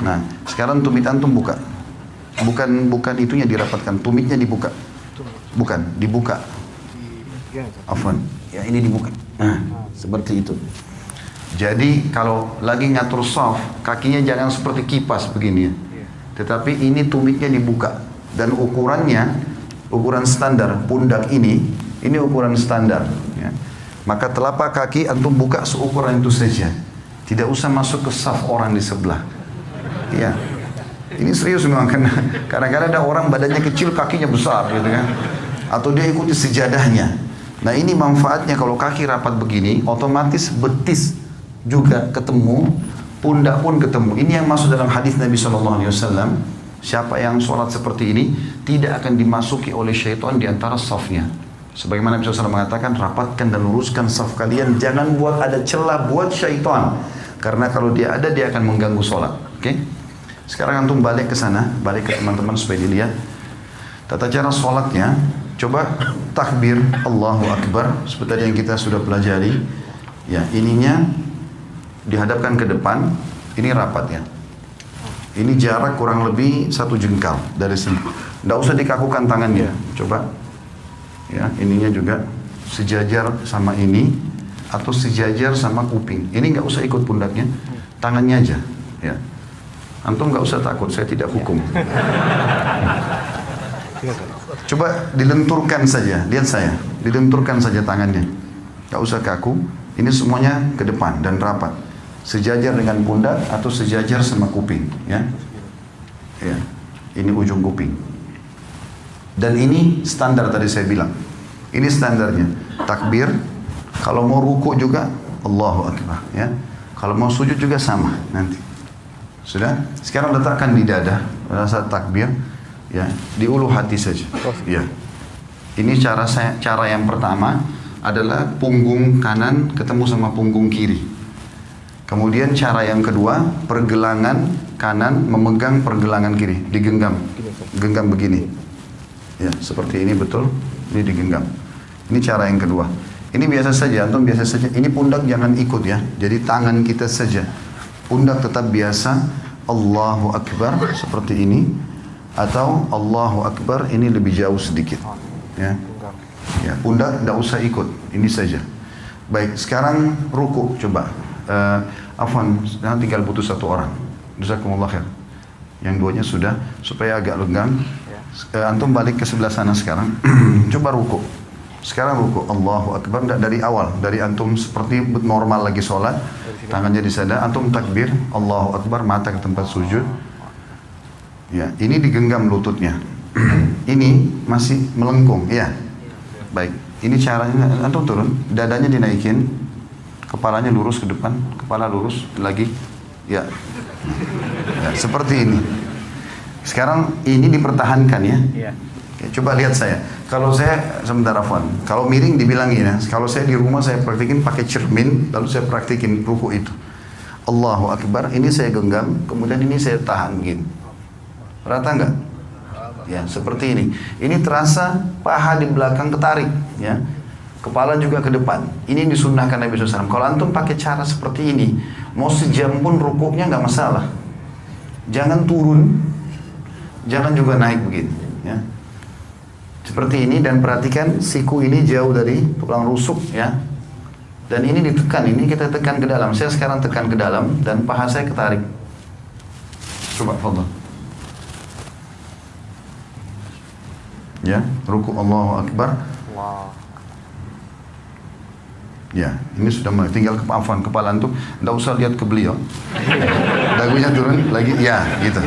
Nah, sekarang tumit antum buka. Bukan itunya dirapatkan, tumitnya dibuka. Bukan, dibuka. Afwan. Ya, ini dibuka. Nah, seperti itu. Jadi kalau lagi ngatur shaf, kakinya jangan seperti kipas begini ya. Tetapi ini tumitnya dibuka dan ukurannya ukuran standar pundak ini ukuran standar ya. Maka telapak kaki antum buka seukuran itu saja. Tidak usah masuk ke shaf orang di sebelah. Ya. Ini serius memang karena kadang-kadang ada orang badannya kecil kakinya besar gitu kan. Atau dia ikuti sejadahnya. Nah, ini manfaatnya kalau kaki rapat begini, otomatis betis juga ketemu, pundak pun ketemu. Ini yang masuk dalam hadis Nabi SAW. Siapa yang sholat seperti ini tidak akan dimasuki oleh syaitan di antara safnya. Sebagaimana Nabi SAW mengatakan, rapatkan dan luruskan saf kalian, jangan buat ada celah buat syaitan. Karena kalau dia ada, dia akan mengganggu sholat. Oke? Sekarang antum balik ke sana, balik ke teman-teman supaya dilihat tata cara sholatnya. Coba takbir Allahu Akbar seperti yang kita sudah pelajari. Ya, ininya dihadapkan ke depan, ini rapat ya. Ini jarak kurang lebih 1 jengkal dari sini. Tidak usah dikakukan tangannya. Coba, ya, ininya juga sejajar sama ini atau sejajar sama kuping. Ini nggak usah ikut pundaknya, tangannya aja. Ya, antum nggak usah takut, saya tidak hukum. Coba dilenturkan saja, lihat saya, dilenturkan saja tangannya. Nggak usah kaku. Ini semuanya ke depan dan rapat. Sejajar dengan pundak atau sejajar sama kuping, ya. Ya. Ini ujung kuping. Dan ini standar tadi saya bilang. Ini standarnya. Takbir, kalau mau ruku juga Allahu Akbar, ya. Kalau mau sujud juga sama nanti. Sudah? Sekarang letakkan di dada saat takbir, ya, di ulu hati saja. Ya. Ini cara yang pertama adalah punggung kanan ketemu sama punggung kiri. Kemudian cara yang kedua, pergelangan kanan memegang pergelangan kiri, digenggam. Genggam begini. Ya, seperti ini betul. Ini digenggam. Ini cara yang kedua. Ini biasa saja, antum biasa saja. Ini pundak jangan ikut ya. Jadi tangan kita saja. Pundak tetap biasa. Allahu Akbar seperti ini. Atau Allahu Akbar ini lebih jauh sedikit. Ya. Ya, pundak tidak usah ikut. Ini saja. Baik, sekarang ruku coba. Afwan, tinggal butuh 1 orang. Jazakumullah khair. Yang duanya sudah, supaya agak lenggang. Antum balik ke sebelah sana sekarang. Coba ruku. Sekarang ruku. Allahu Akbar, tidak dari awal. Dari antum seperti normal lagi sholat. Tangannya di sana. Antum takbir. Allahu Akbar, mata ke tempat sujud. Ya, ini digenggam lututnya. Ini masih melengkung. Ya. Baik. Ini caranya. Antum turun. Dadanya dinaikin. Kepalanya lurus ke depan, kepala lurus lagi, ya, ya seperti ini. Sekarang ini dipertahankan ya. Oke, coba lihat saya. Kalau saya sebentar Afwan, kalau miring dibilangin ya. Kalau saya di rumah saya praktikin pakai cermin, lalu saya praktikin ruku itu. Allahu Akbar, ini saya genggam, kemudian ini saya tahan begini. Rata nggak? Ya seperti ini. Ini terasa paha di belakang ketarik, ya. Kepala juga ke depan. Ini disunnahkan Nabi SAW. Kalau antum pakai cara seperti ini, mau sejam pun rukuknya nggak masalah. Jangan turun, jangan juga naik begini. Ya. Seperti ini dan perhatikan siku ini jauh dari tulang rusuk, ya. Dan ini ditekan, ini kita tekan ke dalam. Saya sekarang tekan ke dalam dan paha saya ketarik. Coba, fadhal. Ya, rukuk Allahu Akbar. Ya, ini sudah mulai. Tinggal Afwan, kepala antum, tidak usah lihat ke beliau. Dagunya turun lagi, ya, gitu.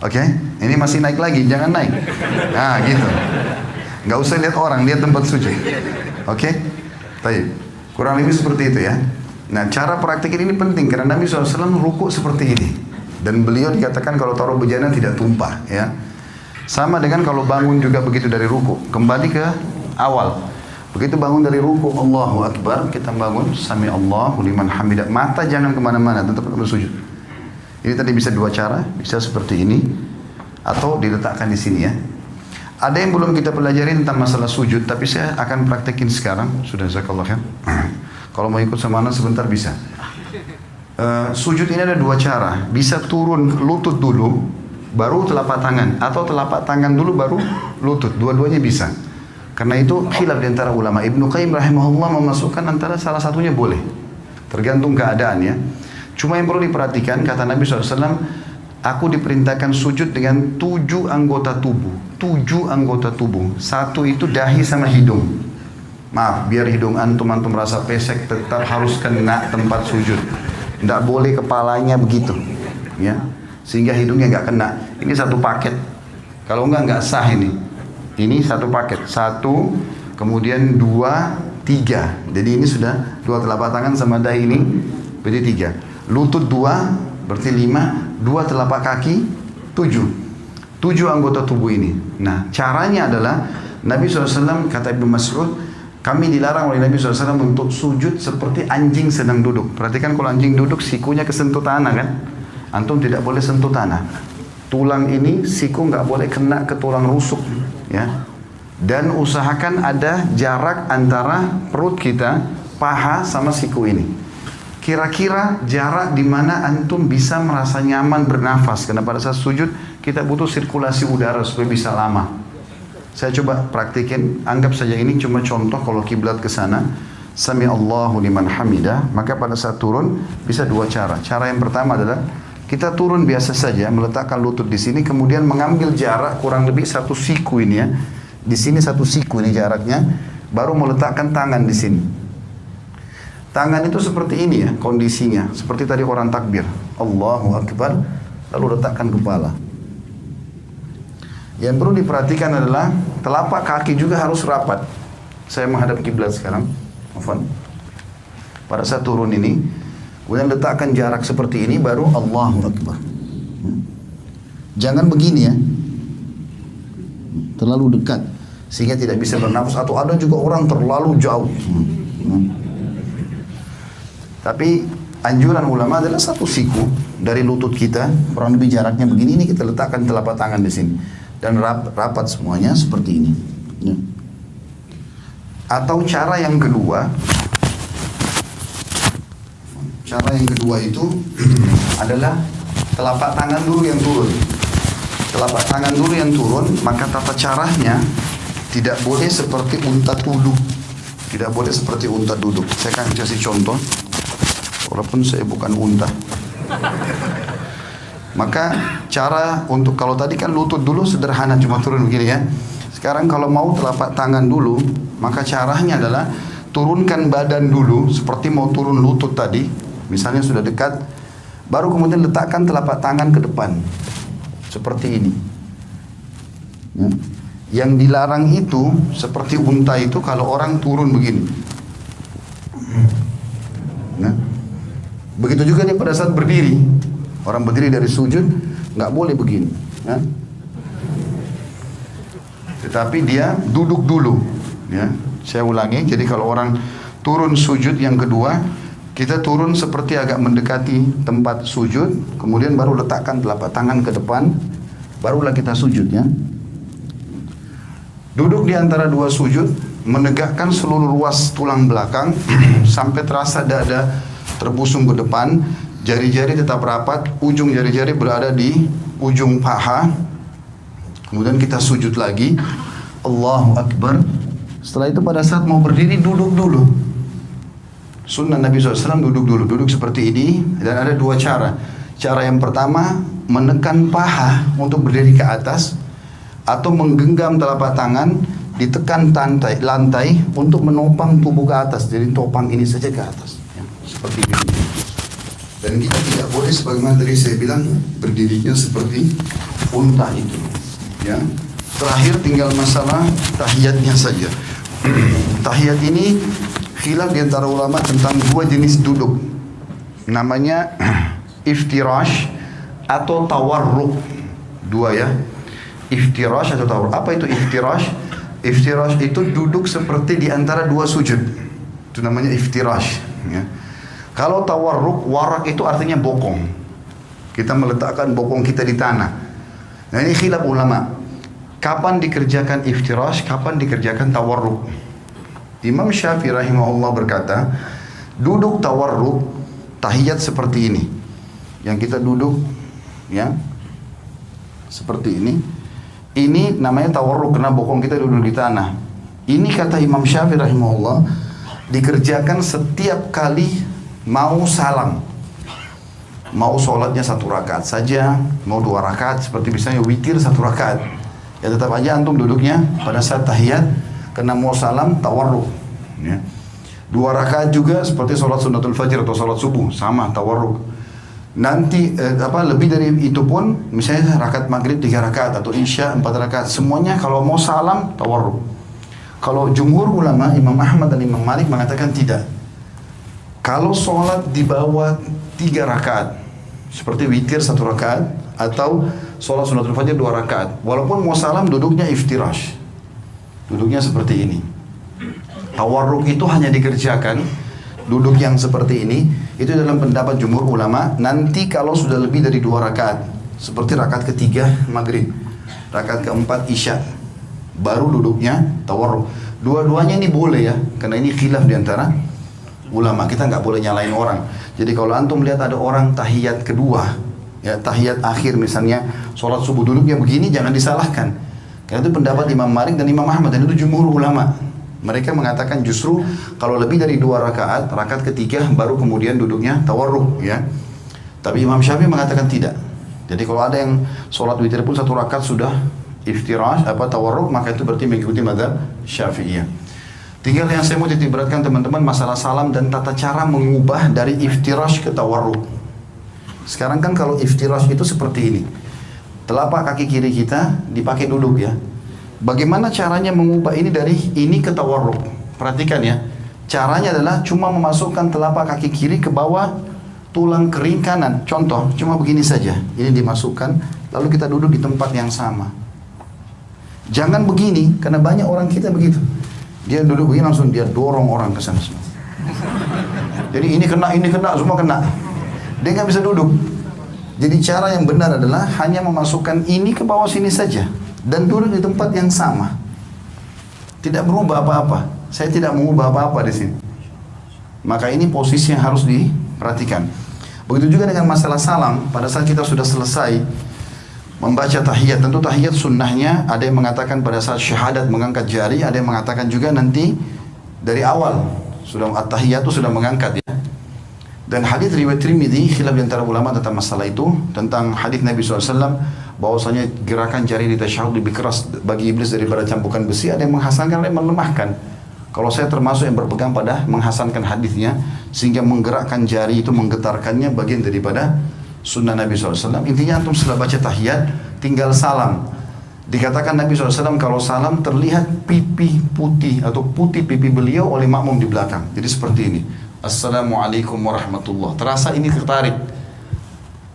Oke, ini masih naik lagi, jangan naik. Nah, gitu. Nggak usah lihat orang, lihat tempat sujud. Oke, baik. Kurang lebih seperti itu ya. Nah, cara praktikin ini penting karena Nabi SAW ruku seperti ini. Dan beliau dikatakan kalau taruh bejana tidak tumpah, ya. Sama dengan kalau bangun juga begitu dari ruku. Kembali ke awal. Begitu bangun dari ruku, Allahu Akbar, kita bangun, Sami Allahu liman hamidah. Mata jangan kemana-mana, tetap bersujud. Ini tadi bisa 2 cara, bisa seperti ini, atau diletakkan di sini ya. Ada yang belum kita pelajari tentang masalah sujud, tapi saya akan praktekin sekarang. Sudah, jazakallah khair. Kalau mau ikut sama anak sebentar bisa. Sujud ini ada dua cara. Bisa turun lutut dulu, baru telapak tangan, atau telapak tangan dulu baru lutut. Dua-duanya bisa. Karena itu khilaf di antara ulama. Ibnu Qayyim rahimahullah memasukkan antara salah satunya boleh. Tergantung keadaan ya. Cuma yang perlu diperhatikan, kata Nabi SAW, aku diperintahkan sujud dengan 7 anggota tubuh. 7 anggota tubuh. Satu itu dahi sama hidung. Maaf, biar hidung antum merasa pesek, tetap harus kena tempat sujud. Tidak boleh kepalanya begitu, ya, sehingga hidungnya nggak kena. Ini satu paket. Kalau nggak sah ini. Ini satu paket. Satu, kemudian 2, 3. Jadi ini sudah 2 telapak tangan sama dahi ini, berarti 3. Lutut 2, berarti 5. 2 telapak kaki, 7. 7 anggota tubuh ini. Nah, caranya adalah Nabi SAW, kata Ibnu Mas'ud, kami dilarang oleh Nabi SAW untuk sujud seperti anjing sedang duduk. Perhatikan kalau anjing duduk, sikunya kesentuh tanah kan? Antum tidak boleh sentuh tanah. Tulang ini, siku nggak boleh kena ke tulang rusuk, ya. Dan usahakan ada jarak antara perut kita, paha sama siku ini. Kira-kira jarak di mana antum bisa merasa nyaman bernafas. Karena pada saat sujud kita butuh sirkulasi udara supaya bisa lama. Saya coba praktikin, anggap saja ini cuma contoh kalau kiblat ke sana. Sami Allahu liman hamidah, maka pada saat turun bisa 2 cara. Cara yang pertama adalah kita turun biasa saja, meletakkan lutut di sini, kemudian mengambil jarak kurang lebih 1 siku ini ya. Di sini 1 siku ini jaraknya, baru meletakkan tangan di sini. Tangan itu seperti ini ya kondisinya, seperti tadi orang takbir, Allahu Akbar, lalu letakkan kepala. Yang perlu diperhatikan adalah telapak kaki juga harus rapat. Saya menghadap kiblat sekarang. Pada saat turun ini, kemudian letakkan jarak seperti ini, baru Allahu Akbar. Jangan begini ya, terlalu dekat sehingga tidak bisa bernafas, atau ada juga orang terlalu jauh. Tapi anjuran ulama adalah 1 siku dari lutut kita, kurang lebih jaraknya begini, ini kita letakkan telapak tangan di sini dan rapat semuanya seperti ini. Ya. Atau cara yang kedua itu adalah telapak tangan dulu yang turun. Telapak tangan dulu yang turun, maka tata caranya tidak boleh seperti unta duduk. Tidak boleh seperti unta duduk. Saya akan kasih contoh. Walaupun saya bukan unta. Maka cara untuk, kalau tadi kan lutut dulu sederhana cuma turun begini ya. Sekarang kalau mau telapak tangan dulu, maka caranya adalah turunkan badan dulu seperti mau turun lutut tadi. Misalnya sudah dekat, baru kemudian letakkan telapak tangan ke depan. Seperti ini. Ya. Yang dilarang itu seperti unta itu kalau orang turun begini. Nah, begitu juga nih pada saat berdiri. Orang berdiri dari sujud nggak boleh begini. Ya. Tetapi dia duduk dulu. Ya. Saya ulangi. Jadi kalau orang turun sujud yang kedua, kita turun seperti agak mendekati tempat sujud, kemudian baru letakkan telapak tangan ke depan, barulah kita sujud ya. Duduk di antara 2 sujud, menegakkan seluruh ruas tulang belakang sampai terasa dada terbusung ke depan, jari-jari tetap rapat, ujung jari-jari berada di ujung paha. Kemudian kita sujud lagi, Allahu Akbar. Setelah itu pada saat mau berdiri duduk dulu. Sunnah Nabi SAW duduk dulu, duduk seperti ini. Dan ada 2 cara. Cara yang pertama, menekan paha untuk berdiri ke atas, atau menggenggam telapak tangan, ditekan lantai untuk menopang tubuh ke atas. Jadi topang ini saja ke atas ya, seperti ini. Dan kita tidak boleh sebagaimana tadi saya bilang berdirinya seperti unta itu ya. Terakhir tinggal masalah tahiyatnya saja. Tahiyat ini khilaf di antara ulama tentang 2 jenis duduk. Namanya iftirash atau tawarruk. 2 ya. Iftirash atau tawarruk. Apa itu iftirash? Iftirash itu duduk seperti di antara 2 sujud. Itu namanya iftirash ya. Kalau tawarruk, warak itu artinya bokong. Kita meletakkan bokong kita di tanah. Nah ini khilaf ulama. Kapan dikerjakan iftirash, kapan dikerjakan tawarruk? Imam Syafi'i rahimahullah berkata, duduk tawarruk tahiyat seperti ini, yang kita duduk, ya, seperti ini namanya tawarruk karena bokong kita duduk di tanah. Ini kata Imam Syafi'i rahimahullah dikerjakan setiap kali mau salam, mau sholatnya 1 rakaat saja, mau 2 rakaat, seperti misalnya witir 1 rakaat, ya tetap aja antum duduknya pada saat tahiyat karena mau salam tawarruk, ya. 2 rakaat juga seperti sholat sunnatul fajr atau sholat subuh, sama tawarruk. Nanti lebih dari itu pun, misalnya rakaat maghrib 3 rakaat atau isya 4 rakaat, semuanya kalau mau salam tawarruk. Kalau jumhur ulama Imam Ahmad dan Imam Malik mengatakan tidak. Kalau sholat di bawah 3 rakaat, seperti witir 1 rakaat atau sholat sunnatul fajr 2 rakaat, walaupun mau salam duduknya iftirash, duduknya seperti ini. Tawarruk itu hanya dikerjakan duduk yang seperti ini, itu dalam pendapat jumhur ulama. Nanti kalau sudah lebih dari 2 rakaat, seperti rakaat ketiga maghrib, rakaat keempat isya, baru duduknya tawarruk. Dua-duanya ini boleh ya, karena ini khilaf diantara ulama. Kita nggak boleh nyalain orang. Jadi kalau antum lihat ada orang tahiyat kedua, ya tahiyat akhir misalnya, sholat subuh duduknya begini, jangan disalahkan. Karena itu pendapat Imam Malik dan Imam Ahmad, dan itu jumhur ulama. Mereka mengatakan justru kalau lebih dari 2 rakaat, rakaat ketiga baru kemudian duduknya tawarruk, ya. Tapi Imam Syafi'i mengatakan tidak. Jadi kalau ada yang sholat witir pun 1 rakaat sudah iftirash tawarruk, maka itu berarti mengikuti mazhab Syafi'iyah. Tinggal yang saya mau titik beratkan teman-teman, masalah salam dan tata cara mengubah dari iftirash ke tawarruk. Sekarang kan kalau iftirash itu seperti ini, telapak kaki kiri kita dipakai duduk, ya. Bagaimana caranya mengubah ini dari ini ke tawarruk? Perhatikan ya, caranya adalah cuma memasukkan telapak kaki kiri ke bawah tulang kering kanan. Contoh, cuma begini saja, ini dimasukkan, lalu kita duduk di tempat yang sama. Jangan begini, karena banyak orang kita begitu. Dia duduk begini langsung dia dorong orang ke sana semua. Jadi ini kena, semua kena. Dia nggak bisa duduk. Jadi cara yang benar adalah hanya memasukkan ini ke bawah sini saja dan duduk di tempat yang sama. Tidak berubah apa-apa. Saya tidak mengubah apa-apa di sini. Maka ini posisi yang harus diperhatikan. Begitu juga dengan masalah salam. Pada saat kita sudah selesai membaca tahiyat, tentu tahiyat sunnahnya ada yang mengatakan pada saat syahadat mengangkat jari, ada yang mengatakan juga nanti dari awal sudah at-tahiyat itu sudah mengangkat, ya. Dan hadis riwayat Tirmidzi khilaf di antara ulama tentang masalah itu, tentang hadis Nabi SAW bahwasanya gerakan jari di tasyahud lebih keras bagi iblis daripada cambukan besi. Ada yang menghasankan, ada yang melemahkan. Kalau saya termasuk yang berpegang pada menghasankan hadisnya, sehingga menggerakkan jari itu, menggetarkannya bagian daripada sunnah Nabi SAW. Intinya antum setelah baca tahiyat tinggal salam. Dikatakan Nabi SAW kalau salam terlihat pipi putih atau putih pipi beliau oleh makmum di belakang. Jadi seperti ini, Assalamualaikum warahmatullah. Terasa ini tertarik,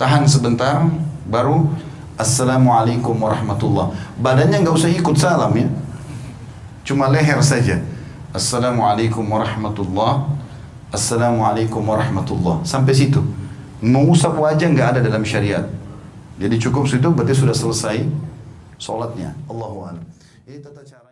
tahan sebentar, baru Assalamualaikum warahmatullah. Badannya nggak usah ikut salam, ya, cuma leher saja. Assalamualaikum warahmatullah, Assalamualaikum warahmatullah. Sampai situ. Mengusap wajah nggak ada dalam syariat. Jadi cukup situ berarti sudah selesai sholatnya. Allahu a'lam. Ini tata cara.